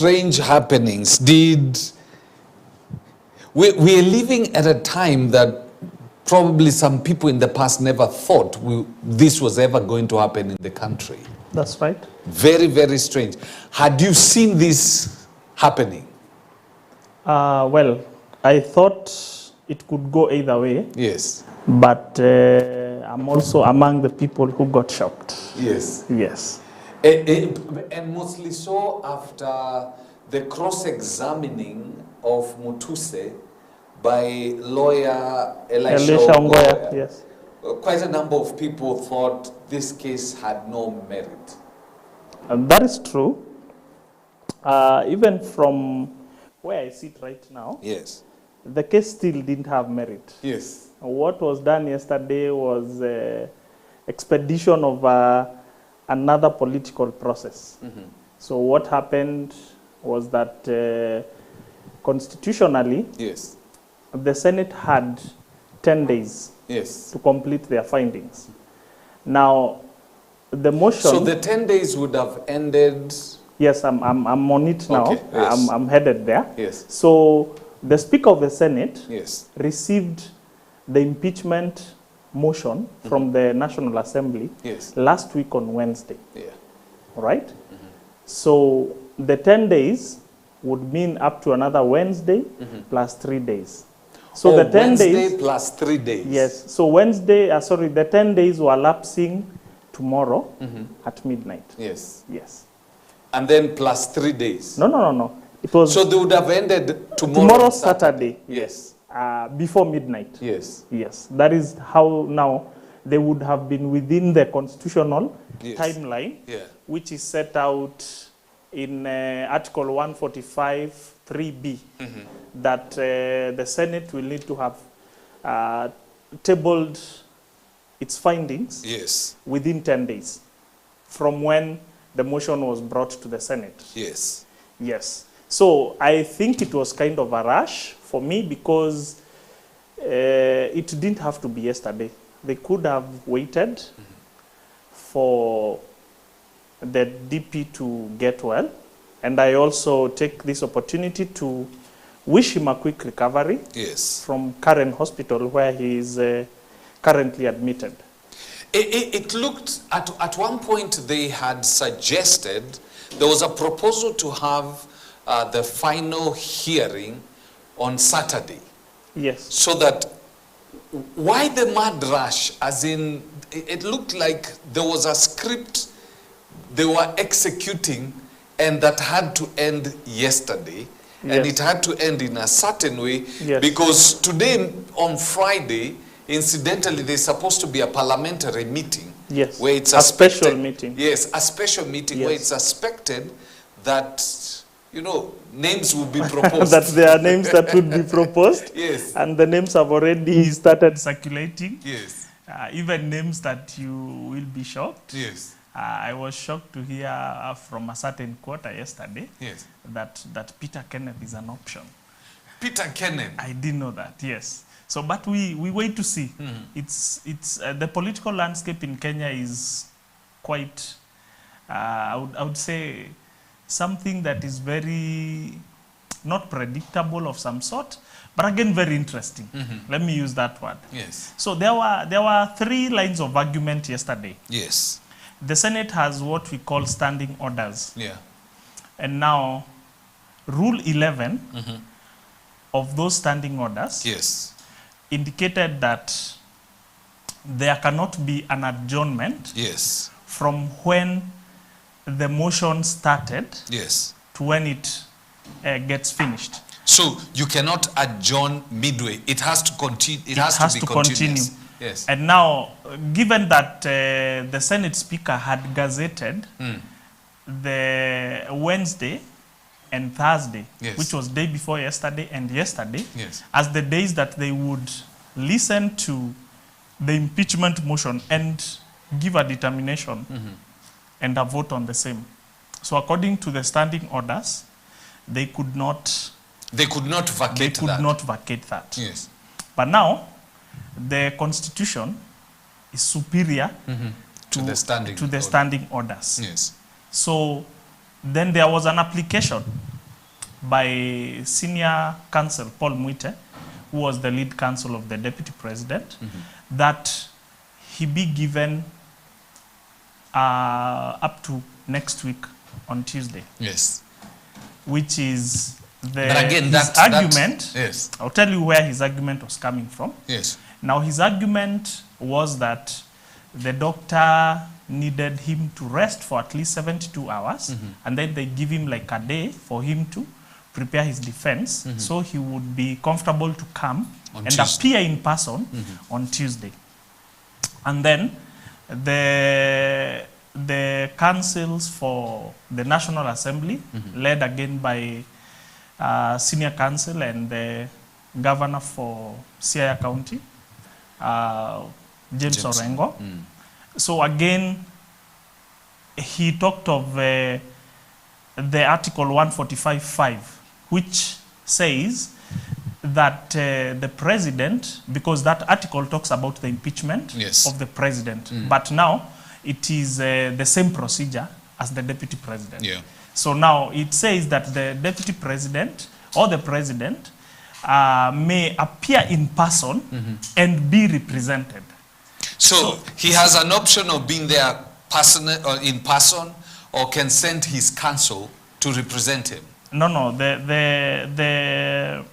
strange happenings. We're living at a time that probably some people in the past never thought this was ever going to happen in the country. That's right. Very, very strange. Had you seen this happening? Well, I thought it could go either way. Yes. But I'm also among the people who got shocked. Yes. Yes. And mostly so after the cross-examining of Mutuse by lawyer Elisha Ongoya. Yes. Quite a number of people thought this case had no merit. And that is true. Even from where I sit right now, yes, the case still didn't have merit. Yes. What was done yesterday was expedition of another political process. Mm-hmm. So what happened was that constitutionally, yes, the Senate had 10 days yes, to complete their findings. Now, the motion... So the 10 days would have ended... Yes, I'm on it now. Okay, yes. I'm headed there. Yes. So the Speaker of the Senate yes, received the impeachment motion from the National Assembly yes, last week on Wednesday. Yeah. Right? Mm-hmm. So the 10 days would mean up to another Wednesday plus 3 days. So the 10 Wednesday days plus 3 days. Yes. So the 10 days were lapsing tomorrow at midnight. Yes. Yes. And then plus 3 days. No. It was so they would have ended tomorrow Saturday. Yes. Before midnight. Yes. Yes. That is how now they would have been within the constitutional yes, timeline, yeah, which is set out in Article 145 3B, that the Senate will need to have tabled its findings yes, within 10 days from when the motion was brought to the Senate. Yes. Yes. So I think it was kind of a rush for me because it didn't have to be yesterday. They could have waited for the DP to get well. And I also take this opportunity to wish him a quick recovery yes, from Karen Hospital where he is currently admitted. It looked, at one point they had suggested, there was a proposal to have the final hearing on Saturday. Yes. So that, why the mad rush? As in, it looked like there was a script they were executing and that had to end yesterday. Yes. And it had to end in a certain way. Yes. Because today, on Friday, incidentally, there's supposed to be a parliamentary meeting. Yes. Where it's a special meeting. Yes, a special meeting. Yes. Where it's suspected that, you know, names will be proposed. That there are names that would be proposed. Yes. And the names have already started circulating. Yes. Even names that you will be shocked. Yes. I was shocked to hear from a certain quarter yesterday. Yes. that Peter Kenneth is an option. Peter Kenneth? I didn't know that, yes. So, but we wait to see. It's the political landscape in Kenya is quite, I would say, something that is very not predictable of some sort, but again very interesting. Let me use that word. Yes. So there were 3 lines of argument yesterday. Yes. The Senate has what we call standing orders. Yeah. And now, Rule 11 of those standing orders yes, indicated that there cannot be an adjournment yes, from when the motion started yes, to when it gets finished. So you cannot adjourn midway. It has to continue. It has to be continuous. Yes. And now, given that the Senate Speaker had gazetted the Wednesday and Thursday, yes, which was day before yesterday and yesterday, yes, as the days that they would listen to the impeachment motion and give a determination and a vote on the same. So according to the standing orders, they could not vacate that. Yes. But now, the Constitution is superior to the standing orders. Yes. So then there was an application by senior counsel Paul Mwite, who was the lead counsel of the deputy president, that he be given up to next week on Tuesday. Yes. Which is But again, his argument. Yes. I'll tell you where his argument was coming from. Yes. Now, his argument was that the doctor needed him to rest for at least 72 hours, and then they give him like a day for him to prepare his defense, so he would be comfortable to come On and Tuesday. appear in person on Tuesday. And then the councils for the National Assembly, led again by senior counsel and the governor for Siaya County, James Orengo. So again, he talked of the Article 145.5, which says that the president, because that article talks about the impeachment of the president, but now it is the same procedure as the deputy president. Yeah. So now it says that the deputy president or the president may appear in person and be represented. So he has an option of being there in person, or can send his counsel to represent him. No. The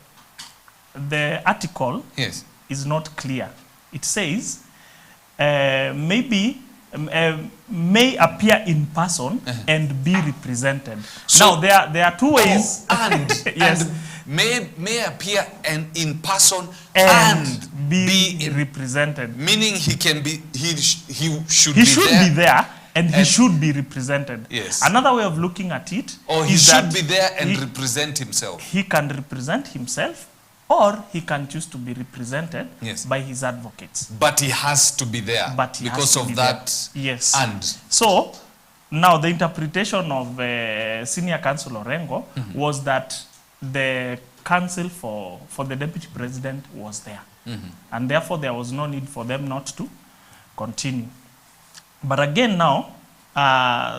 article is not clear. It says maybe may appear in person and be represented. So, now there are two ways. Yes. And may appear in person and be represented. Meaning he can be, he should be there. And he should be represented. Yes. Another way of looking at it or he is should that be there and represent himself. He can represent himself, or he can choose to be represented by his advocates. But he has to be there because of that. Yes. And so now the interpretation of senior counsel Orengo was that the counsel for the deputy president was there. And therefore there was no need for them not to continue. But again now,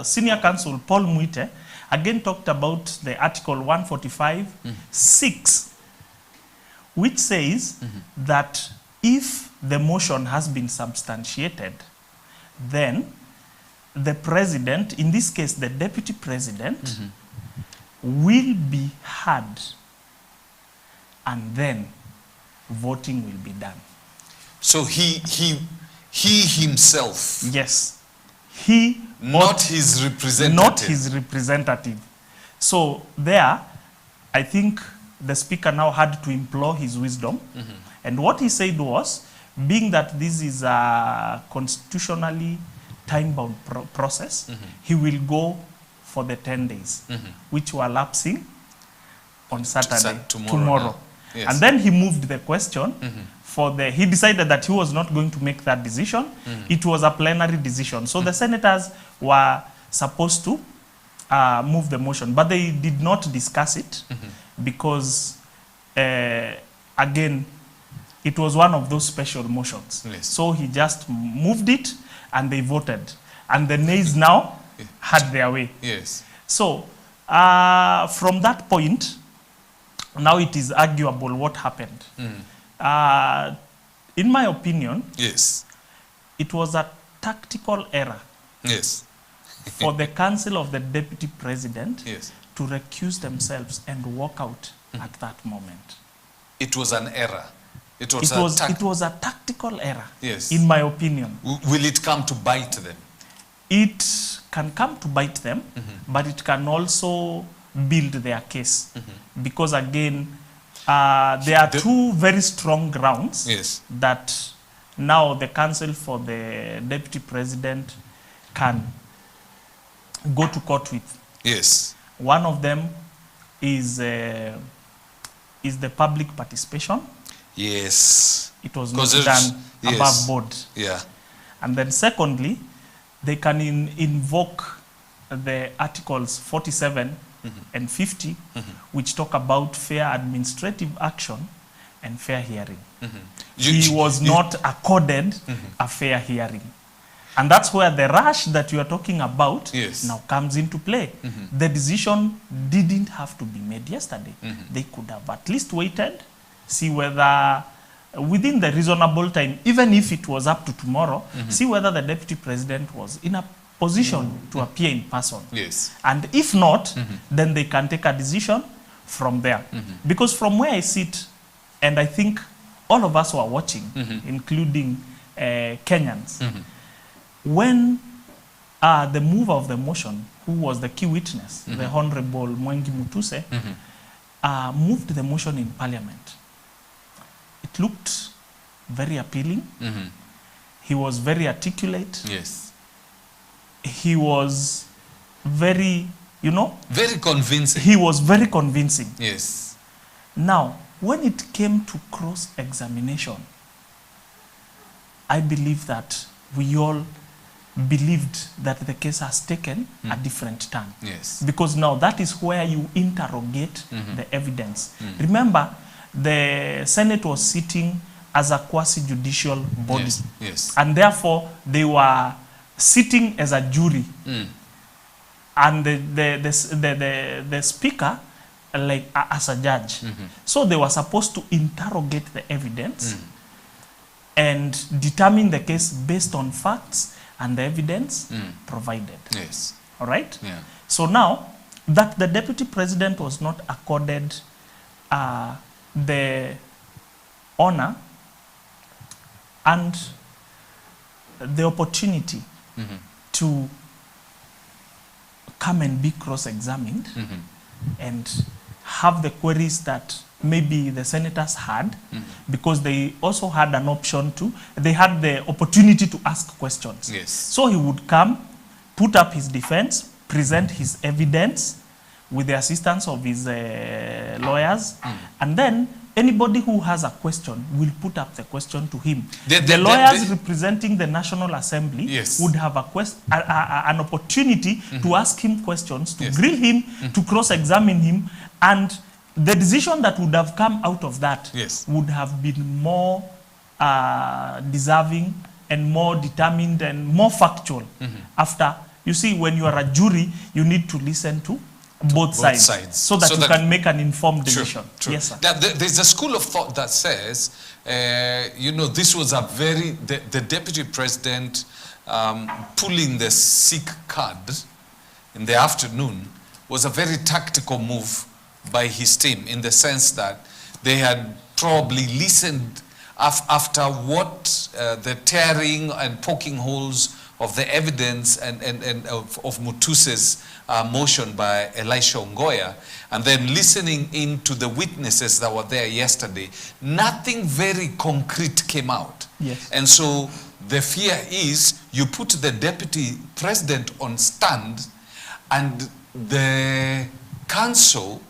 senior counsel Paul Mwite again talked about the Article 145.6, which says that if the motion has been substantiated, then the president, in this case the deputy president, will be heard, and then voting will be done. So he himself. Yes. He. Not his representative. Not his representative. So there, I think the speaker now had to implore his wisdom. And what he said was, being that this is a constitutionally time-bound process, he will go for the 10 days, which were lapsing on Saturday, tomorrow. Yes. And then he moved the question he decided that he was not going to make that decision. It was a plenary decision. So the senators were supposed to move the motion, but they did not discuss it because, again, it was one of those special motions. Yes. So he just moved it and they voted. And the nays now had their way. Yes. So from that point, now it is arguable what happened. In my opinion, it was a tactical error for the council of the deputy president to recuse themselves and walk out at that moment. It was an error. It was a tactical error, yes, in my opinion. Will it come to bite them? It can come to bite them, but it can also build their case. Because again, there are two very strong grounds that now the council for the deputy president can go to court with. Yes. One of them is the public participation. Yes. It was not done above board. Yeah. And then secondly, they can invoke the Articles 47 and 50, which talk about fair administrative action and fair hearing. He was not accorded a fair hearing. And that's where the rush that you are talking about Yes. now comes into play. The decision didn't have to be made yesterday. They could have at least waited, see whether within the reasonable time, even if it was up to tomorrow, see whether the deputy president was in a position to appear in person. Yes. And if not, then they can take a decision from there. Because from where I sit, and I think all of us who are watching, including Kenyans, when the mover of the motion, who was the key witness, the Honorable Mwengi Mutuse, moved the motion in Parliament, it looked very appealing. He was very articulate. Yes. He was very, you know, Very convincing. he was very convincing. Yes. Now, when it came to cross-examination, I believe that we all believed that the case has taken a different turn. Yes. Because now that is where you interrogate the evidence. Remember, the Senate was sitting as a quasi-judicial body. Yes. Yes. And therefore, they were sitting as a jury. And the speaker, like as a judge. So they were supposed to interrogate the evidence and determine the case based on facts and the evidence provided. Yes. All right? Yeah. So now that the deputy president was not accorded the honor and the opportunity to come and be cross-examined and have the queries that maybe the senators had, because they also had an option to, they had the opportunity to ask questions. Yes. So he would come, put up his defense, present his evidence with the assistance of his lawyers, and then anybody who has a question will put up the question to him. The lawyers representing the National Assembly Yes. would have an opportunity to ask him questions, to Yes. grill him, to cross-examine him, and the decision that would have come out of that Yes. would have been more deserving and more determined and more factual. After, you see, when you are a jury, you need to listen to both sides so that you can make an informed decision. True. Yes, sir. Now, there's a school of thought that says, you know, this was a very, the deputy president pulling the Sikh card in the afternoon was a very tactical move by his team, in the sense that they had probably listened after what the tearing and poking holes of the evidence and of Mutuse's motion by Elisha Ongoya, and then listening into the witnesses that were there yesterday, nothing very concrete came out. Yes. And so the fear is you put the deputy president on stand, and the counsel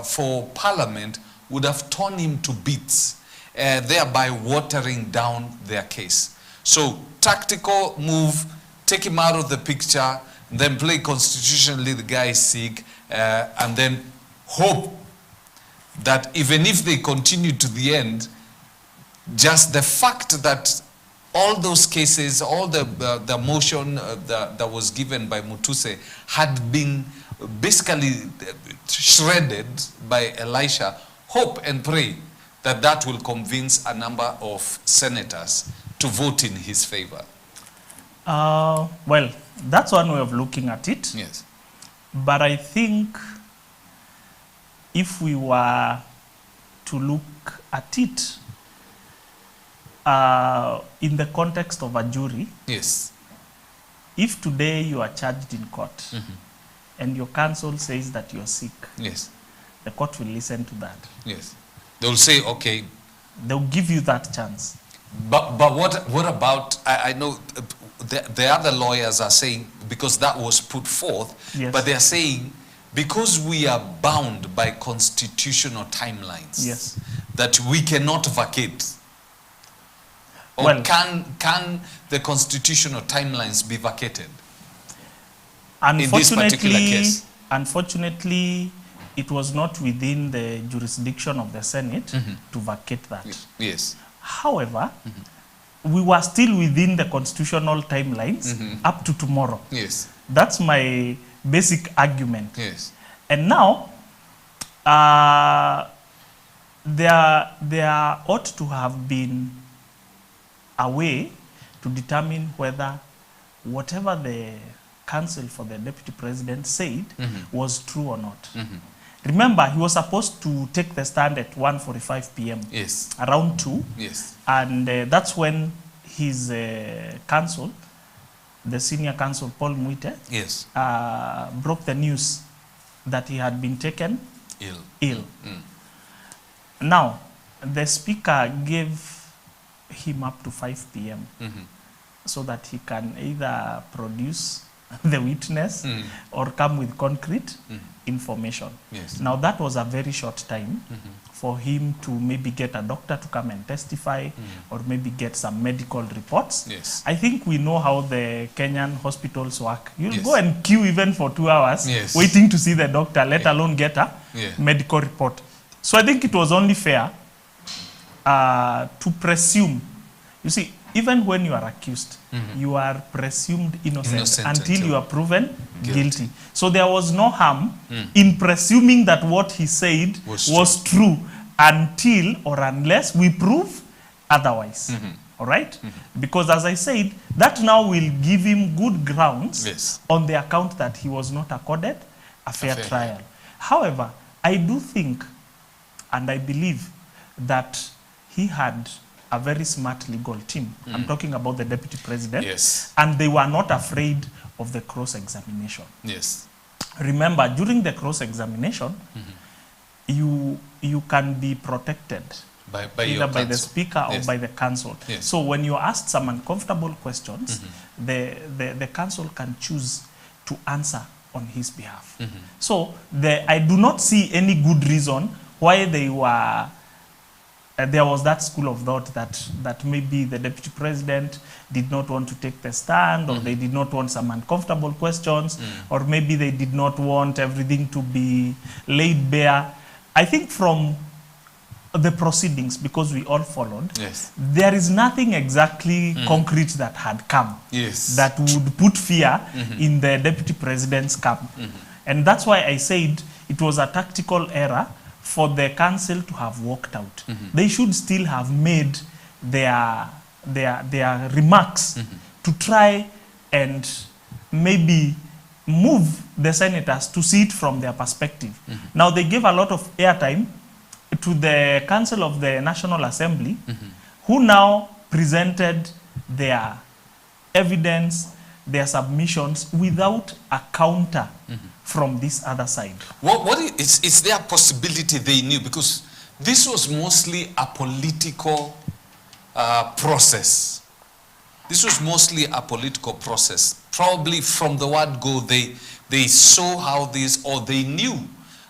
for parliament would have torn him to bits, thereby watering down their case. So tactical move, take him out of the picture, then play constitutionally the guy is sick, and then hope that even if they continue to the end, just the fact that all those cases, all the motion that was given by Mutuse had been basically shredded by Elisha, hope and pray that that will convince a number of senators to vote in his favor. Well, that's one way of looking at it. Yes. But I think if we were to look at it in the context of a jury, Yes. if today you are charged in court and your counsel says that you're sick, Yes. the court will listen to that. Yes. They'll say, okay. They'll give you that chance. But what about, I know the other lawyers are saying, because that was put forth, Yes. but they're saying, because we are bound by constitutional timelines, Yes. that we cannot vacate. Or Well, can the constitutional timelines be vacated? In this particular case? Unfortunately, it was not within the jurisdiction of the Senate to vacate that. Yes. However, we were still within the constitutional timelines up to tomorrow. Yes. That's my basic argument. Yes. And now, there ought to have been a way to determine whether whatever the counsel for the deputy president said was true or not. Remember, he was supposed to take the stand at 1:45 p.m. Yes. Around 2. Yes. And that's when his counsel, the senior counsel, Paul Muite, Yes. broke the news that he had been taken ill. Now, the speaker gave him up to 5 p.m. so that he can either produce the witness or come with concrete information. Yes. Now, that was a very short time for him to maybe get a doctor to come and testify or maybe get some medical reports. Yes. I think we know how the Kenyan hospitals work. You'll Yes. go and queue even for 2 hours Yes. waiting to see the doctor, let alone get a medical report. So I think it was only fair to presume. You see, even when you are accused, you are presumed innocent until you are proven guilty. So there was no harm in presuming that what he said was true until or unless we prove otherwise. All right? Because as I said, that now will give him good grounds on the account that he was not accorded a fair trial. However, I do think and I believe that he had a very smart legal team. I'm talking about the deputy president. Yes. And they were not afraid of the cross-examination. Yes. Remember, during the cross-examination, you can be protected by either by the counsel. speaker or by the counsel. Yes. So when you're asked some uncomfortable questions, the counsel can choose to answer on his behalf. So I do not see any good reason why they were there was that school of thought that maybe the deputy president did not want to take the stand, or they did not want some uncomfortable questions, or maybe they did not want everything to be laid bare. I think from the proceedings, because we all followed, there is nothing exactly concrete that had come that would put fear in the deputy president's camp. And that's why I said it was a tactical error for the council to have walked out. They should still have made their remarks to try and maybe move the senators to see it from their perspective. Now, they gave a lot of airtime to the Council of the National Assembly, who now presented their evidence, their submissions, without a counter from this other side. Is there a possibility they knew? Because this was mostly a political process. This was mostly a political process. Probably from the word go, they saw how this, or they knew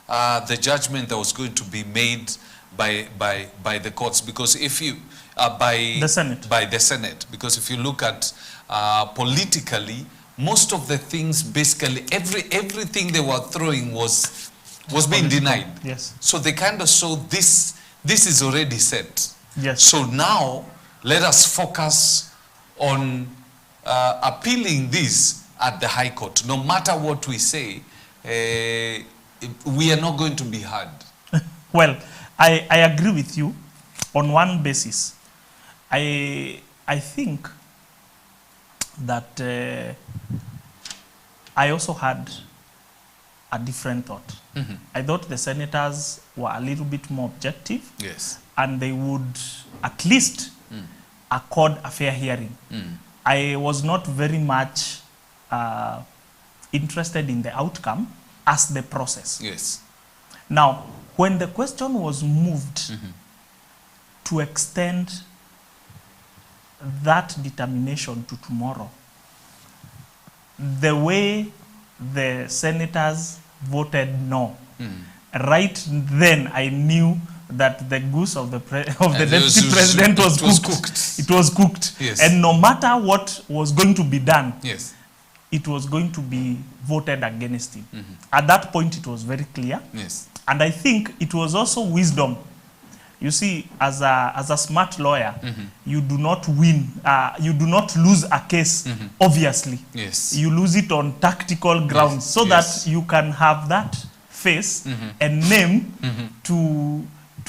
the judgment that was going to be made by the courts. Because if you by the Senate, because if you look at politically, most of the things, basically everything they were throwing was being denied. Yes. So they kind of saw this is already set. Yes. So now let us focus on appealing this at the High Court. No matter what we say, we are not going to be heard. Well, I agree with you on one basis. I think that I also had a different thought. I thought the senators were a little bit more objective. Yes. And they would at least accord a fair hearing. I was not very much interested in the outcome as the process. Yes. Now, when the question was moved to extend that determination to tomorrow, the way the senators voted no, right then I knew that the goose of the deputy president was cooked. It was cooked. Yes. And no matter what was going to be done, yes, it was going to be voted against him. At that point, it was very clear. Yes. And I think it was also wisdom, You see, as a smart lawyer, you do not win, you do not lose a case, obviously. Yes. You lose it on tactical grounds, so that you can have that face and name to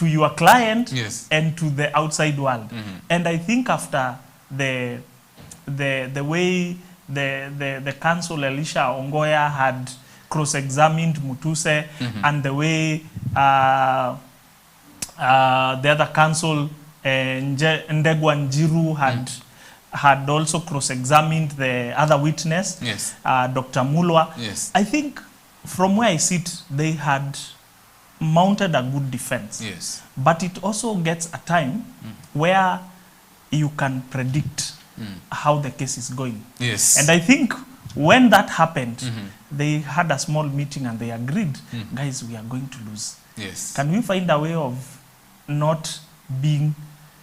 your client and to the outside world. And I think after the way the counsel Elisha Ongoya had cross-examined Mutuse, and the way the other counsel Ndegwa Njiru had also cross-examined the other witness, Dr. Mulwa. I think from where I sit, they had mounted a good defense. But it also gets a time where you can predict how the case is going. And I think when that happened, they had a small meeting and they agreed, guys, we are going to lose. Can we find a way of not being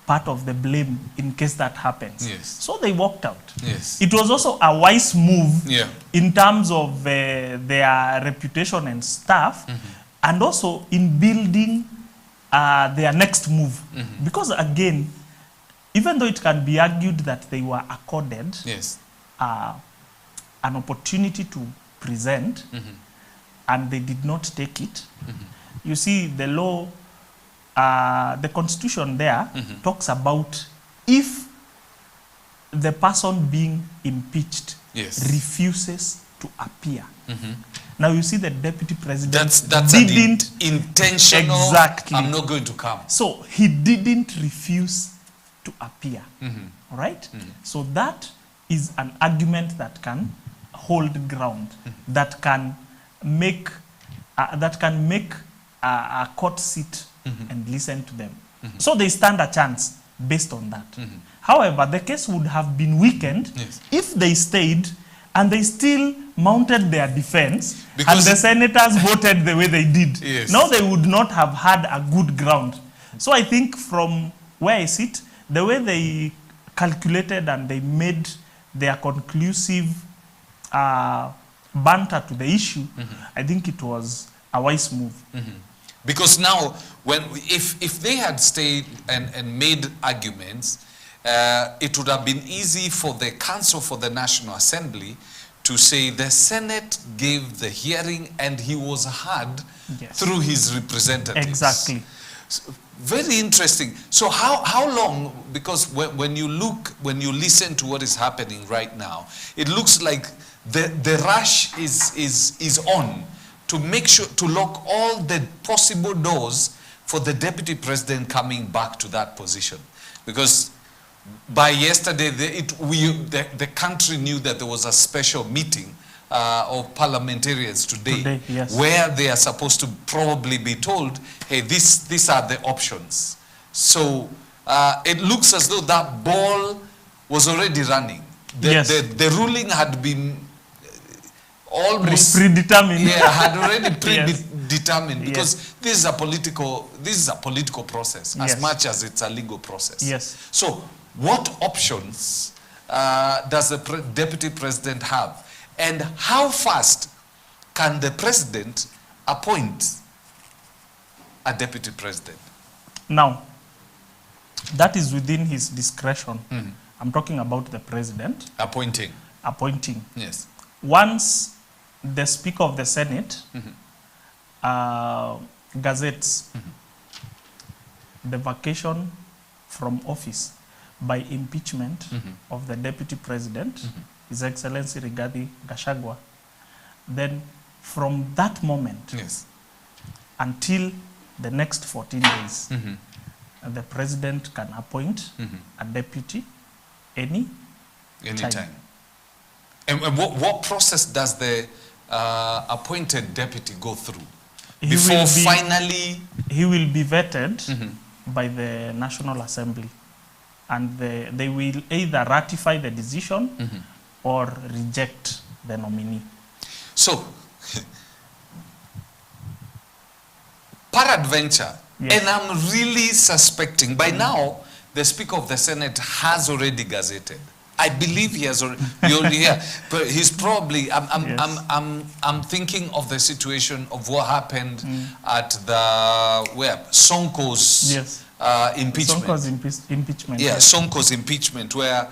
part of the blame in case that happens? So they walked out. It was also a wise move in terms of their reputation and stuff, and also in building their next move. Because again, even though it can be argued that they were accorded an opportunity to present, and they did not take it, you see the law, the constitution there talks about if the person being impeached refuses to appear. Now you see the deputy president didn't intentional. Exactly. I'm not going to come. So he didn't refuse to appear. Right? So that is an argument that can hold ground, that can make a court sit and listen to them. So they stand a chance based on that. However, the case would have been weakened if they stayed and they still mounted their defense, because and the senators voted the way they did. Now they would not have had a good ground. So I think from where I sit, the way they calculated and they made their conclusive banter to the issue, I think it was a wise move. Because now, if they had stayed and made arguments, it would have been easy for the Council for the National Assembly to say the Senate gave the hearing and he was heard through his representatives. Exactly. So, very interesting. So how long, because when you listen to what is happening right now, it looks like the rush is on to make sure to lock all the possible doors for the deputy president coming back to that position. Because by yesterday, the country knew that there was a special meeting of parliamentarians today where they are supposed to probably be told, hey, these are the options. So it looks as though that ball was already running. The ruling had been almost predetermined. Had already predetermined, because this is a political process as much as it's a legal process. So what options does the deputy president have, and how fast can the president appoint a deputy president? Now, that is within his discretion. I'm talking about the president appointing. Yes. Once the Speaker of the Senate gazettes the vacation from office by impeachment of the Deputy President, His Excellency Rigathi Gachagua, then from that moment until the next 14 days, the President can appoint a deputy anytime. And what process does the appointed deputy go through before finally? He will be vetted by the National Assembly, and they will either ratify the decision or reject the nominee. So, peradventure, and I'm really suspecting by now the Speaker of the Senate has already gazetted. I believe he has already here, but he's probably. I'm thinking of the situation of what happened at the Sonko's impeachment. Sonko's impeachment. Yeah, Sonko's impeachment, where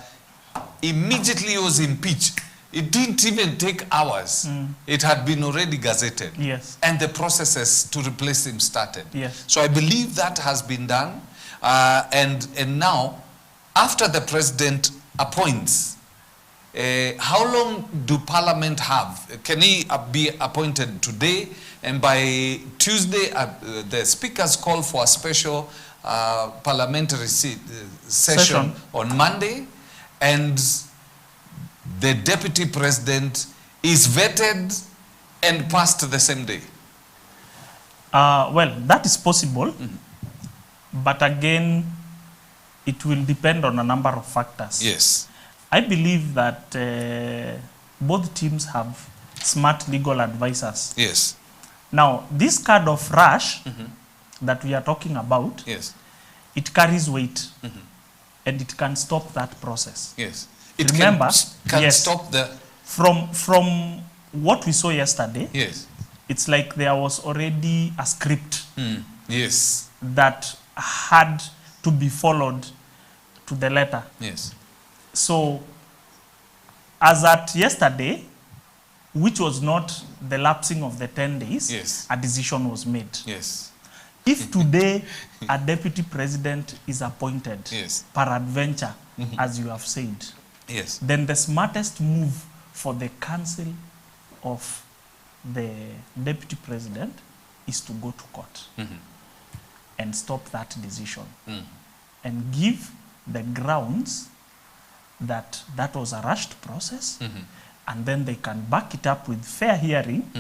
immediately he was impeached. It didn't even take hours. It had been already gazetted. Yes. And the processes to replace him started. Yes. So I believe that has been done. And now, after the president appoints, how long do Parliament have? Can he be appointed today? And by Tuesday, the speakers call for a special parliamentary session on Monday. And the deputy president is vetted and passed the same day. Well, that is possible. But again, it will depend on a number of factors. Yes. I believe that both teams have smart legal advisors. Yes. Now, this kind of rush that we are talking about, Yes. it carries weight and it can stop that process. Yes. It Remember, can yes, stop the... From what we saw yesterday, Yes. it's like there was already a script Yes. that had to be followed to the letter. Yes. So, as at yesterday, which was not the lapsing of the 10 days, Yes. a decision was made. Yes. If today a deputy president is appointed, Yes. peradventure, as you have said, Yes. then the smartest move for the council of the deputy president is to go to court and stop that decision and give the grounds that that was a rushed process, and then they can back it up with fair hearing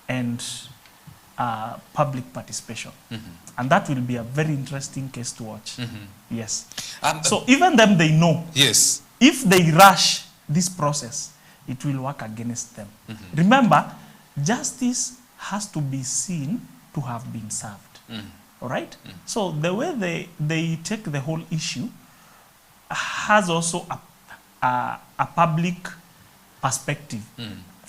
and public participation. And that will be a very interesting case to watch. Yes. So even them, they know. Yes. If they rush this process, it will work against them. Remember, justice has to be seen to have been served. All right? So the way they take the whole issue has also a public perspective.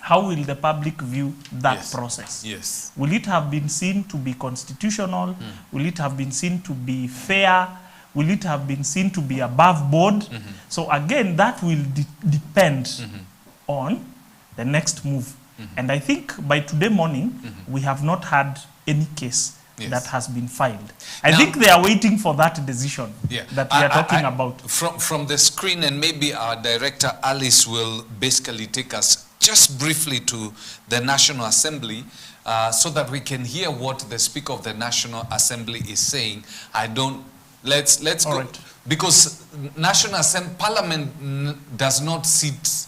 How will the public view that process? Yes. Will it have been seen to be constitutional? Will it have been seen to be fair? Will it have been seen to be above board? So again, that will depend on the next move. And I think by today morning, we have not had any case that has been filed. I think they are waiting for that decision that we are talking about. From the screen, and maybe our director Alice will basically take us just briefly to the National Assembly so that we can hear what the Speaker of the National Assembly is saying. Let's go. Right. Because National Assembly, Parliament does not sit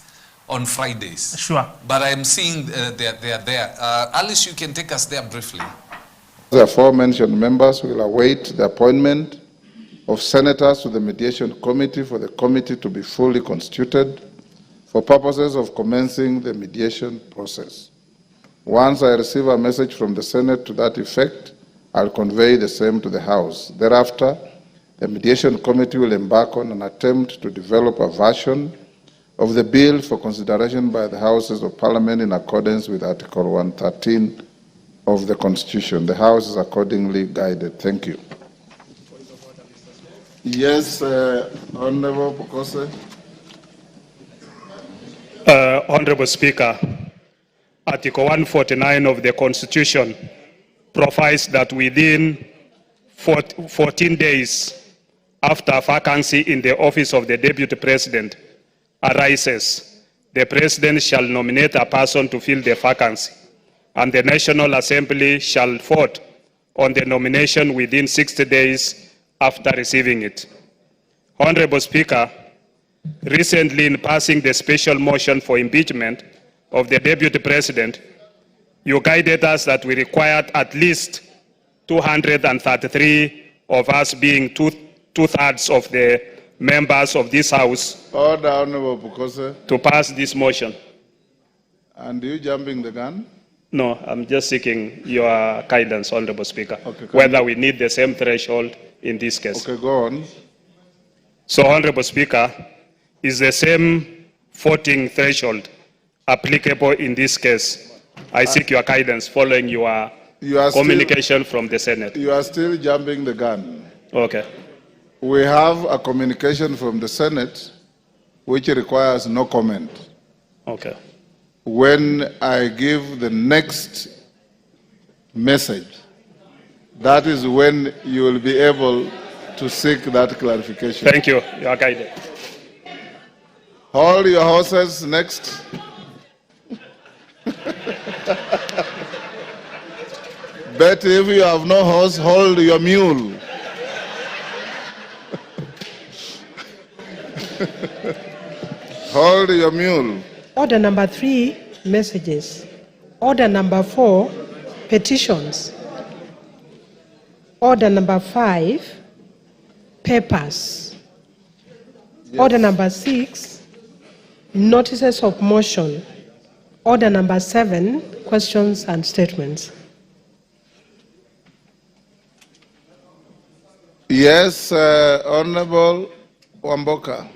on Fridays. Sure. But I'm seeing they are there. Alice, you can take us there briefly. The aforementioned members will await the appointment of senators to the mediation committee for the committee to be fully constituted for purposes of commencing the mediation process. Once I receive a message from the Senate to that effect, I'll convey the same to the House. Thereafter, the mediation committee will embark on an attempt to develop a version of the bill for consideration by the Houses of Parliament in accordance with Article 113 of the Constitution. The House is accordingly guided. Thank you. Yes, Honorable Bukose. Honorable Speaker, Article 149 of the Constitution provides that within 14 days after a vacancy in the office of the Deputy President arises, the President shall nominate a person to fill the vacancy, and the National Assembly shall vote on the nomination within 60 days after receiving it. Honorable Speaker, recently in passing the special motion for impeachment of the Deputy President, you guided us that we required at least 233 of us, being two-thirds of the members of this House, Order, Honorable Bukose. to pass this motion. And you jumping the gun? No, I'm just seeking your guidance, Honorable Speaker, Okay, whether we need the same threshold in this case. Okay, go on. So, Honorable Speaker, is the same voting threshold applicable in this case? I seek your guidance following your communication from the Senate. You are still jumping the gun. Okay. We have a communication from the Senate which requires no comment. Okay. When I give the next message, that is when you will be able to seek that clarification. Thank you. You are guided. Hold your horses. Next. Betty, if you have no horse, hold your mule. Hold your mule. Order number 3, messages. Order number 4, petitions. Order number 5, papers. Yes. Order number 6, notices of motion. Order number 7, questions and statements. Yes, Honorable Wamboka.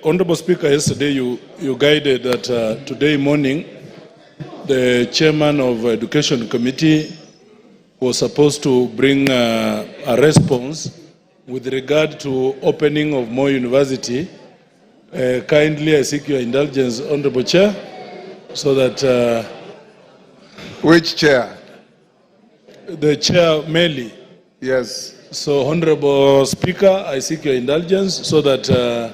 Honorable Speaker, yesterday you guided that today morning the chairman of Education Committee was supposed to bring a response with regard to opening of more university. Kindly, I seek your indulgence, Honorable Chair, so that... Which chair? The chair, Meli. Yes. So, Honorable Speaker, I seek your indulgence so that...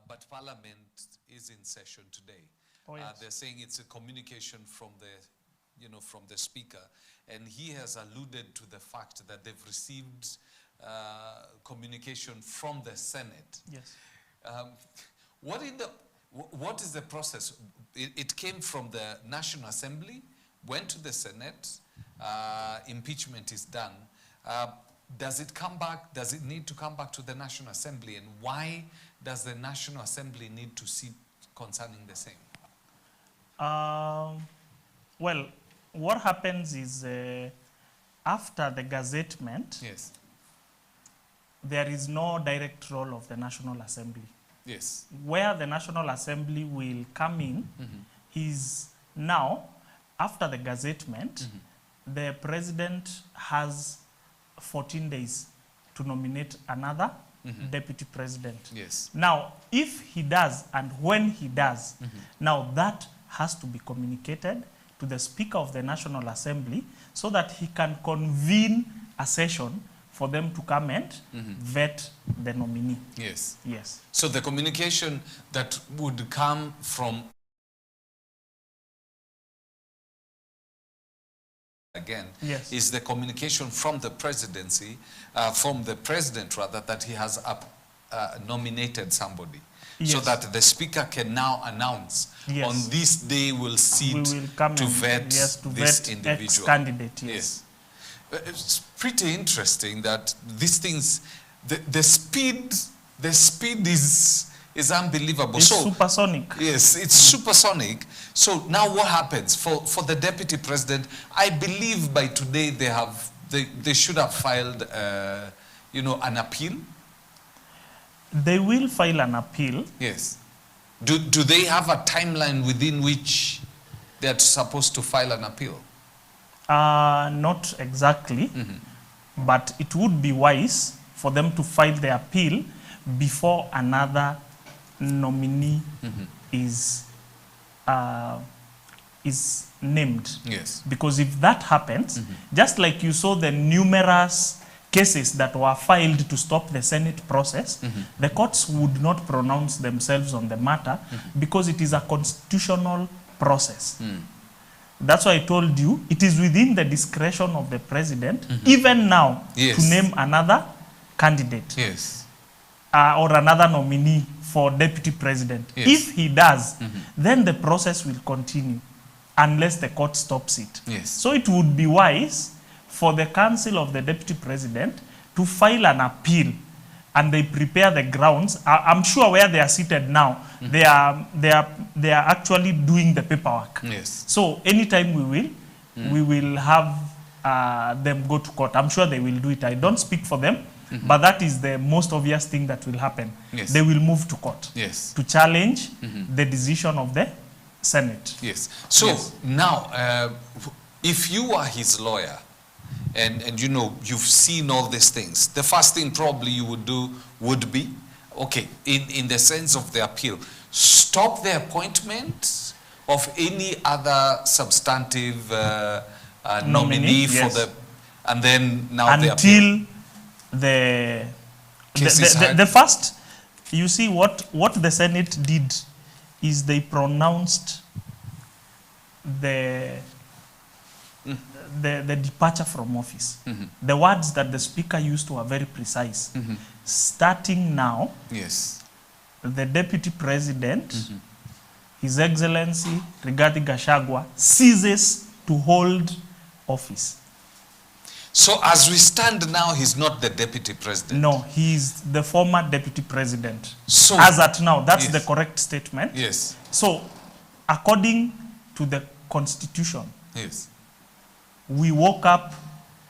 But Parliament is in session today. Oh, yes. They're saying it's a communication from the, from the Speaker, and he has alluded to the fact that they've received communication from the Senate. Yes. What is the process? It came from the National Assembly, went to the Senate, impeachment is done. Does it come back? Does it need to come back to the National Assembly? And why does the National Assembly need to sit concerning the same? Well, what happens is after the gazettement, Yes. there is no direct role of the National Assembly. Yes. Where the National Assembly will come in is now, after the gazettement, the president has 14 days to nominate another deputy president. Yes. Now, if he does and when he does, now that has to be communicated to the Speaker of the National Assembly so that he can convene a session for them to come and vet the nominee. Yes. Yes. So the communication that would come from again Yes. is the communication from the presidency, from the president rather, that he has nominated somebody. Yes. So that the Speaker can now announce Yes. on this day we'll sit We will come to and, vet yes, to this vet individual. ex-candidate, yes. It's pretty interesting that these things, the speed is unbelievable. It's so supersonic. yes, it's supersonic. So now what happens for the deputy president? I believe by today they should have filed an appeal. They will file an appeal. Yes. Do they have a timeline within which they are supposed to file an appeal? Not exactly, but it would be wise for them to file the appeal before another nominee is named. Yes. Because if that happens, just like you saw the numerous cases that were filed to stop the Senate process, the courts would not pronounce themselves on the matter because it is a constitutional process. That's why I told you it is within the discretion of the president, even now, Yes. to name another candidate Yes. or another nominee for deputy president. Yes. If he does, then the process will continue unless the court stops it. Yes. So it would be wise for the council of the deputy president to file an appeal, and they prepare the grounds. I'm sure where they are seated now, they are actually doing the paperwork. Yes. So anytime we will have them go to court. I'm sure they will do it. I don't speak for them, but that is the most obvious thing that will happen. Yes. They will move to court Yes. to challenge the decision of the Senate. Yes. So Yes. now, if you are his lawyer, and you know, you've seen all these things, the first thing probably you would do would be, okay, in the sense of the appeal, stop the appointment of any other substantive nominee for yes. the, and then now the appeal. Until the first, you see what the Senate did is they pronounced the departure from office. The words that the speaker used were very precise. Starting now, Yes. the deputy president, His Excellency Rigathi Gachagua, ceases to hold office. So as we stand now, he's not the deputy president. No, he is the former deputy president. So, as at now, that's yes. the correct statement. Yes. So, according to the Constitution, Yes. we woke up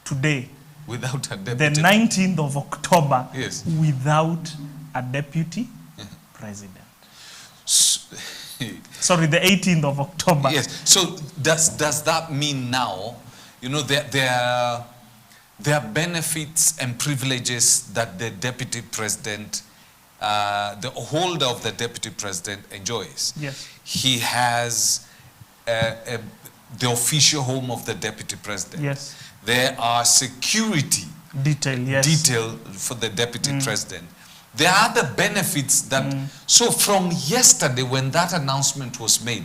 today, Without a the deputy. 19th of October, Yes. without a deputy president. S- Sorry, the 18th of October. Yes. So does that mean now, you know, there are benefits and privileges that the deputy president, the holder of the deputy president enjoys? Yes. He has the official home of the deputy president. Yes. There are security Detail, yes. detail for the deputy president. There are other benefits that, so from yesterday when that announcement was made,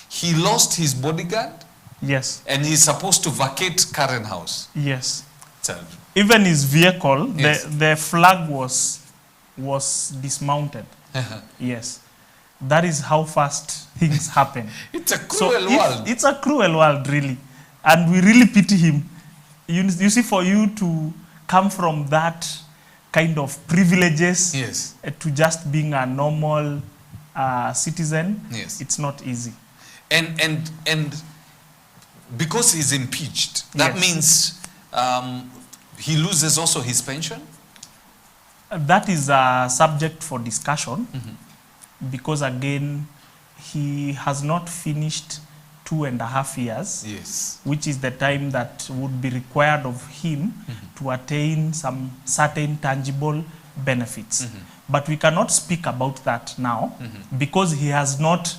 he lost his bodyguard Yes. and he's supposed to vacate current house. Yes. So, Even his vehicle, Yes. the flag was dismounted. Yes. That is how fast things happen. it's a cruel if- world. It's a cruel world, really. And we really pity him. You see, for you to come from that kind of privileges Yes. to just being a normal citizen, Yes. it's not easy. And because he's impeached, that Yes. means he loses also his pension? That is a subject for discussion because, again, he has not finished 2.5 years, Yes. which is the time that would be required of him to attain some certain tangible benefits. But we cannot speak about that now because he has not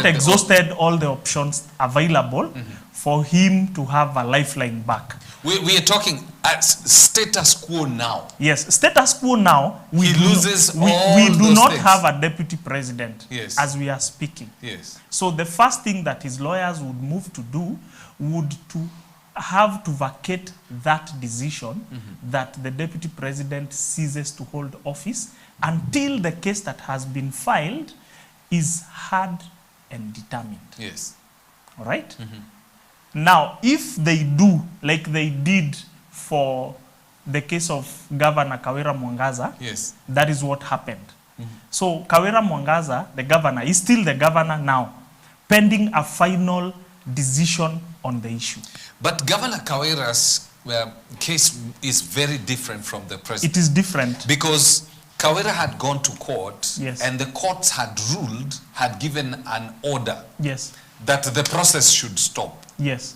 exhausted all the options available for him to have a lifeline back. We are talking status quo now. Yes, status quo now, He loses all we do those not things. have a deputy president Yes. as we are speaking. Yes. So the first thing that his lawyers would move to do would to have to vacate that decision that the deputy president ceases to hold office until the case that has been filed is heard and determined. Yes. All right? Now, if they do like they did for the case of Governor Kawira Mwangaza, Yes. that is what happened. So Kawira Mwangaza, the governor, is still the governor now, pending a final decision on the issue. But Governor Kawira's case is very different from the president. It is different. Because Kawira had gone to court, Yes. and the courts had ruled, had given an order Yes, that the process should stop. yes,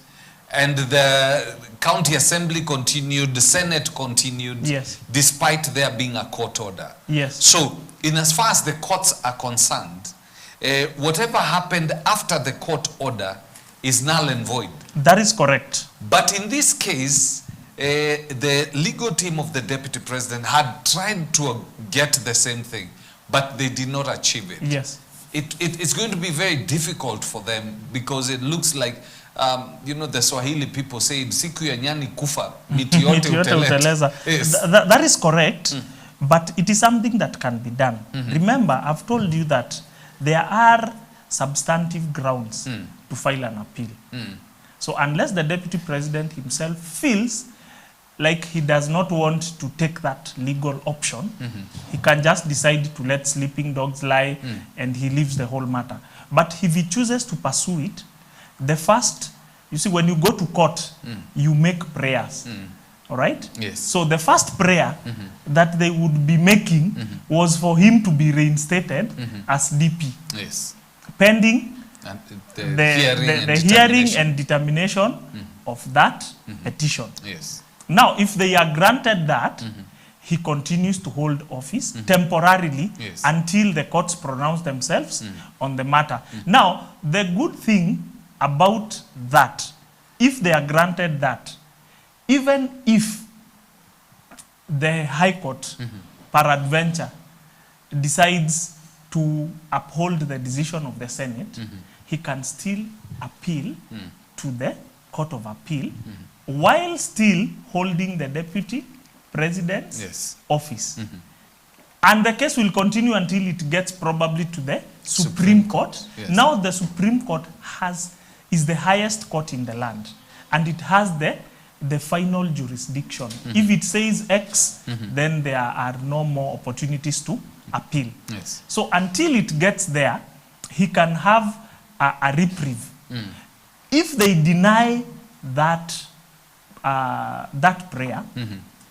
And the county assembly continued, the Senate continued, Yes. despite there being a court order. yes, So, in as far as the courts are concerned, whatever happened after the court order is null and void. that is correct. But in this case, the legal team of the deputy president had tried to get the same thing, but they did not achieve it. Yes, It's going to be very difficult for them because it looks like, you know, the Swahili people say, siku ya nyani kufa, miti yote Miti yote uteleta. uteleza. Yes. That is correct, but it is something that can be done. Remember, I've told you that there are substantive grounds to file an appeal. So unless the deputy president himself feels like he does not want to take that legal option, he can just decide to let sleeping dogs lie and he leaves the whole matter. But if he chooses to pursue it, the first You see, when you go to court, you make prayers. All right? Yes. So the first prayer that they would be making was for him to be reinstated as DP. Yes. Pending And the hearing and determination of that petition. Yes. Now, if they are granted that, he continues to hold office temporarily until the courts pronounce themselves on the matter. Now, the good thing about that, if they are granted that, even if the High Court, peradventure, decides to uphold the decision of the Senate, he can still appeal to the Court of Appeal while still holding the Deputy President's office. And the case will continue until it gets probably to the Supreme Court. Yes. Now the Supreme Court is the highest court in the land, and it has the final jurisdiction. If it says X, then there are no more opportunities to appeal. Yes. So until it gets there, he can have a reprieve. If they deny that that prayer,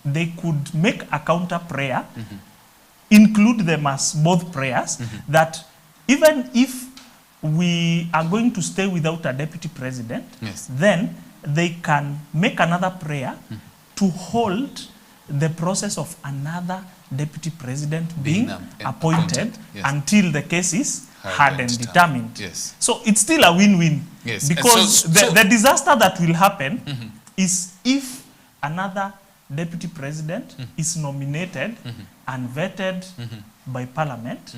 they could make a counter prayer, include them as both prayers, that even if we are going to stay without a deputy president, then they can make another prayer to hold the process of another deputy president being appointed until the case is heard and determined. Yes. So it's still a win-win. Yes. Because the disaster that will happen is if another deputy president is nominated and vetted by parliament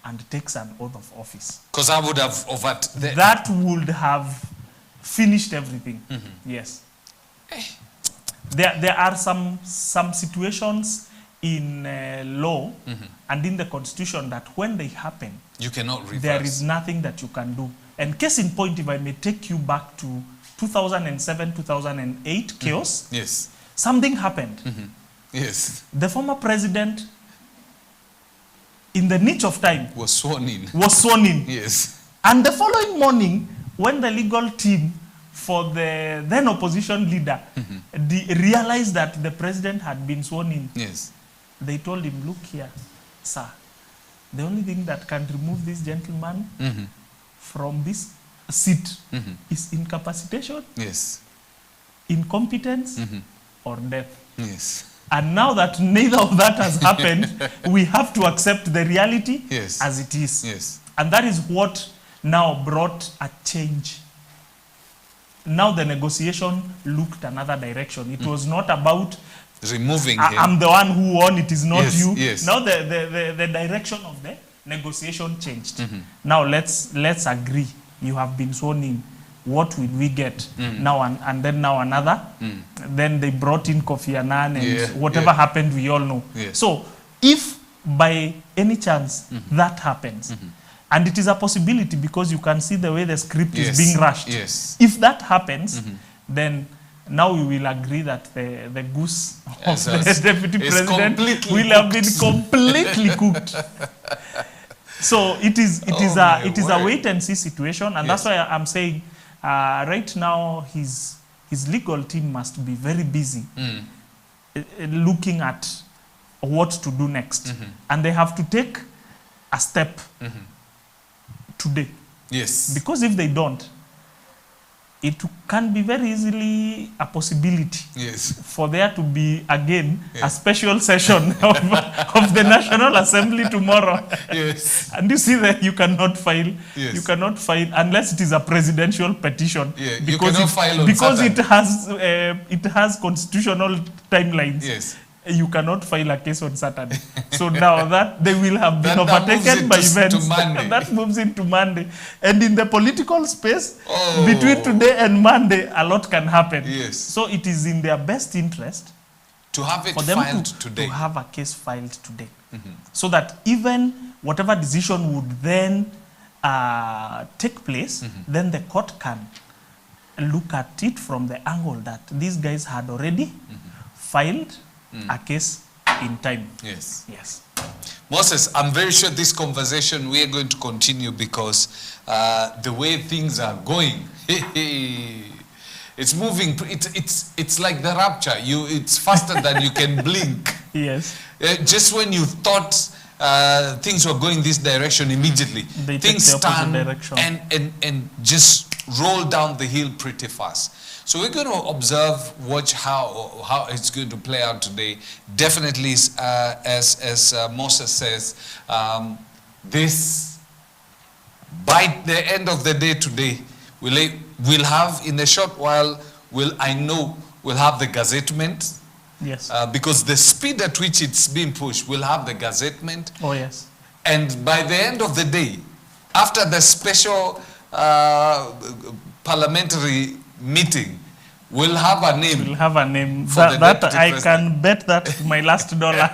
and takes an oath of office. Because I would have that would have finished everything. Yes. There are some situations in law and in the constitution that when they happen, you cannot reverse. There is nothing that you can do. And case in point, if I may take you back to 2007, 2008 chaos. Yes. Something happened. Yes. The former president, in the niche of time, was sworn in. Yes. And the following morning, when the legal team for the then opposition leader realized that the president had been sworn in, they told him, look here, sir, the only thing that can remove this gentleman from this seat is incapacitation, incompetence, or death. Yes. And now that neither of that has happened, we have to accept the reality as it is. Yes. And that is what now brought a change. Now the negotiation looked another direction. It was not about removing him. I'm the one who won, it is not you. Yes. Now the direction of the negotiation changed. Now let's agree. You have been sworn in. What will we get now and then now another? Then they brought in Kofi Annan and whatever happened, we all know. So if by any chance that happens, and it is a possibility because you can see the way the script is being rushed. If that happens, then now we will agree that the goose of the deputy president will have been completely cooked. So it is a wait and see situation, and that's why I'm saying right now his legal team must be very busy looking at what to do next, and they have to take a step today. Yes. Because if they don't, it can be very easily a possibility for there to be again a special session of the National Assembly tomorrow. Yes. And you see that you cannot file. You cannot file unless it is a presidential petition. Because you cannot file on because Saturday. it has constitutional timelines. Yes. You cannot file a case on Saturday. So now that they will have been overtaken by events. That moves into Monday. And in the political space, between today and Monday, a lot can happen. Yes. So it is in their best interest to have it for them filed today. To have a case filed today. So that even whatever decision would then take place, then the court can look at it from the angle that these guys had already filed a case in time. Yes. Yes. Moses, I'm very sure this conversation we are going to continue because the way things are going, It's moving. It's like the rapture. It's faster than you can blink. Yes. Just when you thought things were going this direction, immediately things turn and just roll down the hill pretty fast. So we're going to observe, watch how it's going to play out today. Definitely, as Moses says, this, by the end of the day today, we'll have, in a short while, we'll have the gazettement. Yes. Because the speed at which it's being pushed, we'll have the gazettement. Oh, yes. And by the end of the day, after the special parliamentary meeting, we'll have a name. We'll have a name. That I can bet that my last dollar.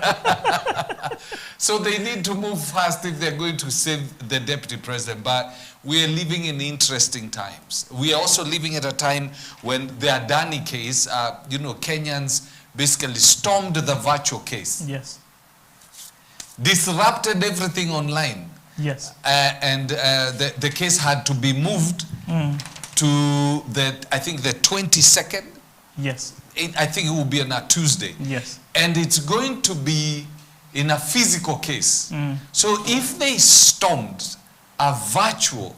So they need to move fast if they're going to save the deputy president. But we are living in interesting times. We are also living at a time when the Adani case, Kenyans basically stormed the virtual case. Yes. Disrupted everything online. Yes. And the case had to be moved to I think the 22nd. Yes. I think it will be on a Tuesday. Yes. And it's going to be in a physical case. So if they stormed a virtual,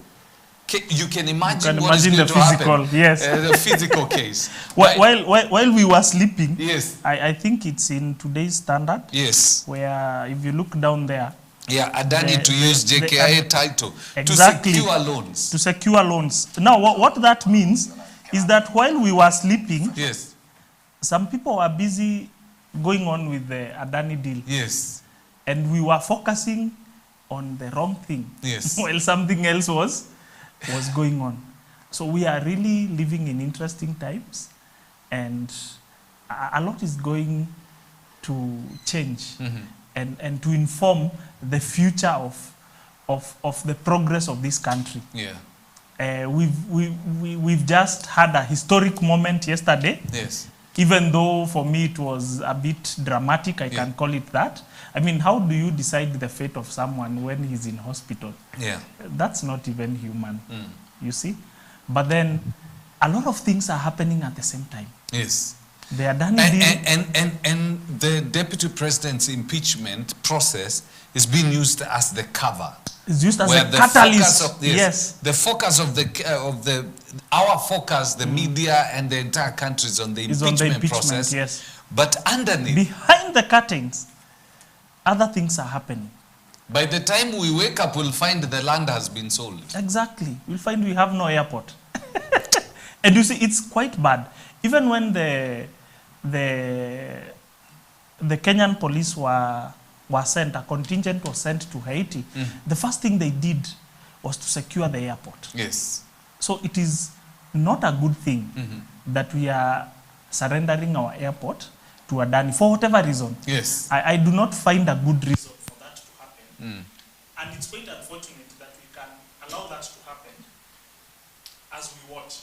you can imagine what is going to happen. Yes. The physical case. While we were sleeping, yes. I think it's in today's Standard. Yes. Where if you look down there. Yeah, Adani to use JKIA title exactly, to secure loans. To secure loans. Now, what that means is that while we were sleeping, yes, some people were busy going on with the Adani deal. Yes. And we were focusing on the wrong thing. Yes. While something else was going on. So we are really living in interesting times, and a lot is going to change and to inform the future of the progress of this country. Yeah. We've just had a historic moment yesterday. Yes. Even though for me it was a bit dramatic, I can call it that. I mean, how do you decide the fate of someone when he's in hospital? Yeah. That's not even human, you see? But then a lot of things are happening at the same time. Yes. The Adani deal. And the deputy president's impeachment process is being used as the cover. It's used as a catalyst. The focus of our focus, the media and the entire country is on the impeachment process. Yes. But underneath, behind the curtains, other things are happening. By the time we wake up, we'll find the land has been sold. Exactly. We'll find we have no airport. And you see, it's quite bad. Even when the Kenyan police were sent, a contingent was sent to Haiti, the first thing they did was to secure the airport. Yes. So it is not a good thing that we are surrendering our airport to Adani for whatever reason. Yes. I do not find a good reason for that to happen. And it's quite unfortunate that we can allow that to happen as we watch.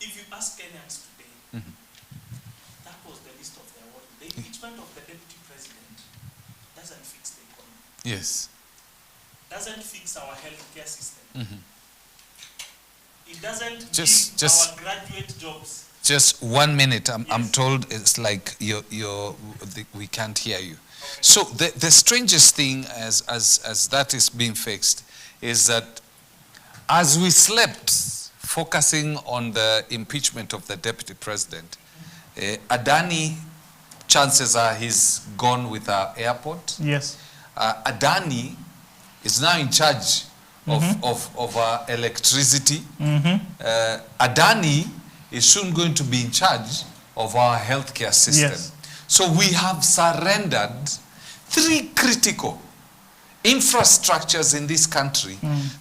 If you ask Kenyans today, that was the list of their worries. The impeachment of the deputy president doesn't fix the economy. Yes. Doesn't fix our healthcare system. It doesn't give our graduate jobs. Just 1 minute. I'm told it's like we can't hear you. Okay. So the strangest thing as that is being fixed is that as we slept, focusing on the impeachment of the deputy president, Adani, chances are he's gone with our airport. Yes. Adani is now in charge of our electricity. Adani is soon going to be in charge of our healthcare system. Yes. So we have surrendered 3 critical infrastructures in this country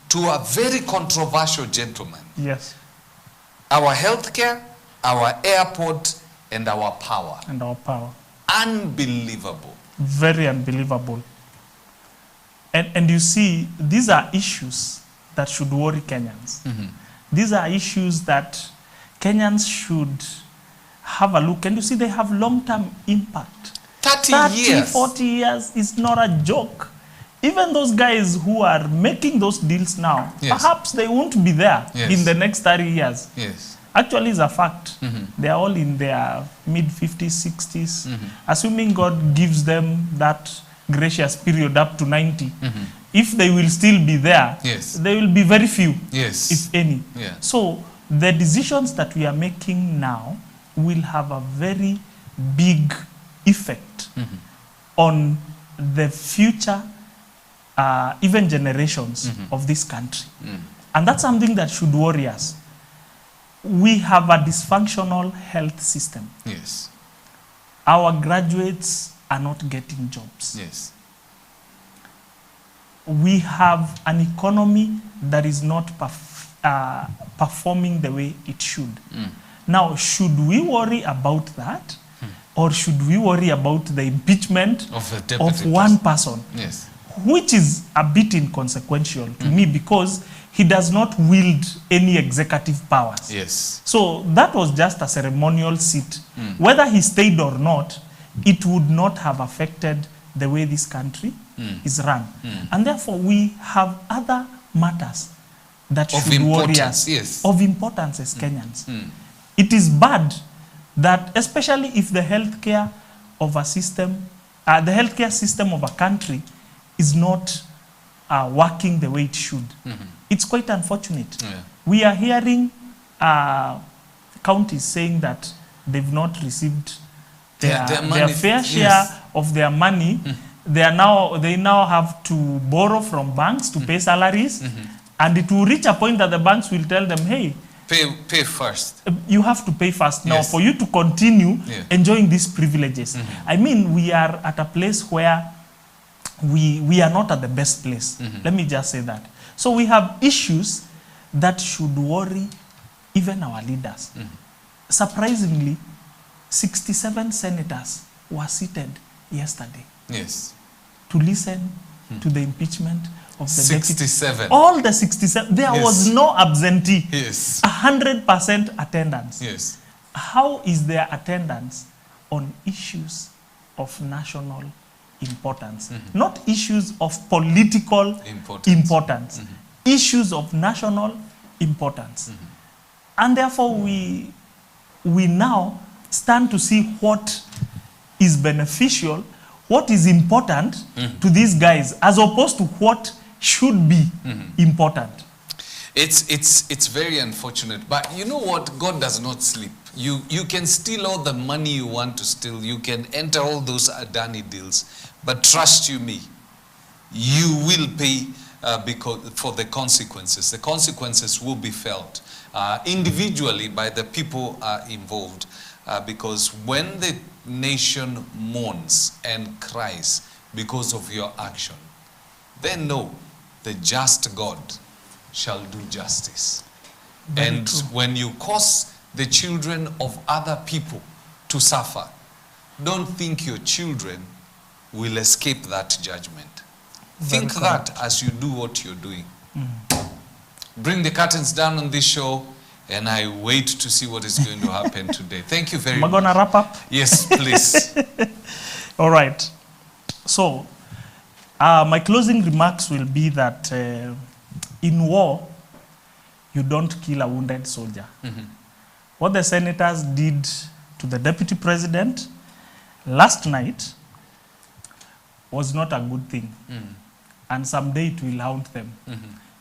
to a very controversial gentleman. Yes. Our healthcare, our airport, and our power. And our power. Unbelievable. Very unbelievable. And you see, these are issues that should worry Kenyans. These are issues that Kenyans should have a look. And you see, they have long-term impact. 30 years. 40 years is not a joke. Even those guys who are making those deals now, perhaps they won't be there in the next 30 years. Yes. actually is a fact. They are all in their mid-50s, 60s. Assuming God gives them that gracious period up to 90, if they will still be there, Yes. there will be very few, Yes. if any. Yeah. So the decisions that we are making now will have a very big effect on the future, even generations of this country. And that's something that should worry us. We have a dysfunctional health system. Yes. Our graduates are not getting jobs. Yes. We have an economy that is not performing the way it should. Now, should we worry about that? Or should we worry about the impeachment Of the deputy one person? Yes. Which is a bit inconsequential to me, because he does not wield any executive powers. Yes. So that was just a ceremonial seat. Whether he stayed or not, it would not have affected the way this country is run. And therefore, we have other matters that Of should worry importance, us. yes. Of importance as Kenyans. It is bad that, especially if the healthcare of a system, the healthcare system of a country is not working the way it should. It's quite unfortunate. Yeah. We are hearing counties saying that they've not received their money, fair yes. share of their money. They now have to borrow from banks to pay salaries, and it will reach a point that the banks will tell them, hey, Pay first. you have to pay first now Yes. for you to continue Yeah. enjoying these privileges. I mean, we are at a place where we are not at the best place. Let me just say that. So we have issues that should worry even our leaders. Surprisingly, 67 senators were seated yesterday Yes. to listen to the impeachment of the deputy. 67. All the 67. There Yes. was no absentee. Yes. 100% attendance. Yes. How is their attendance on issues of national importance? Not issues of political importance. Issues of national importance. And therefore, we now stand to see what is beneficial, what is important to these guys, as opposed to what should be important. It's very unfortunate, but you know what? God does not sleep. You can steal all the money you want to steal. You can enter all those Adani deals, but trust you me, you will pay because for the consequences. The consequences will be felt individually by the people involved, because when the nation mourns and cries because of your action, then know the just God shall do justice. Very And true. when you cause the children of other people to suffer, don't think your children will escape that judgment. Very Think correct. that as you do what you're doing. Bring the curtains down on this show, and I wait to see what is going to happen today. Thank you very Am I much. gonna wrap up? Yes, please. All right. So, my closing remarks will be that in war, you don't kill a wounded soldier. What the senators did to the deputy president last night was not a good thing. And someday it will haunt them.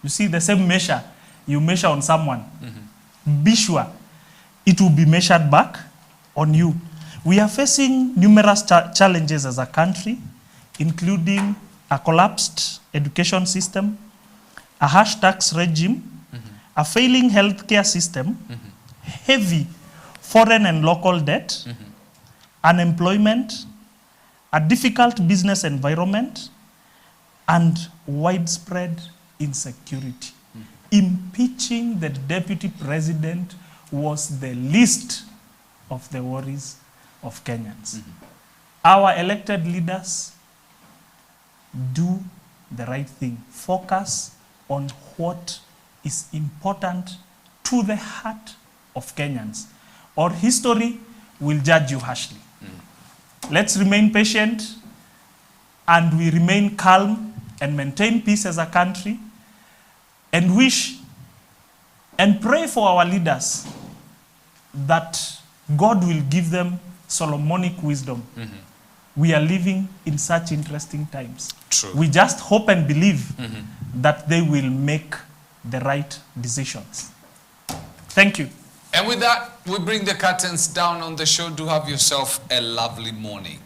You see, the same measure you measure on someone, be sure it will be measured back on you. We are facing numerous challenges as a country, including a collapsed education system, a harsh tax regime, a failing healthcare system, heavy foreign and local debt, unemployment, a difficult business environment, and widespread insecurity. Impeaching the deputy president was the least of the worries of Kenyans. Our elected leaders do the right thing. Focus on what is important to the heart of Kenyans, or history will judge you harshly. Let's remain patient, and we remain calm and maintain peace as a country, and wish and pray for our leaders that God will give them Solomonic wisdom. We are living in such interesting times. True. We just hope and believe that they will make the right decisions. Thank you. And with that, we bring the curtains down on the show. Do have yourself a lovely morning.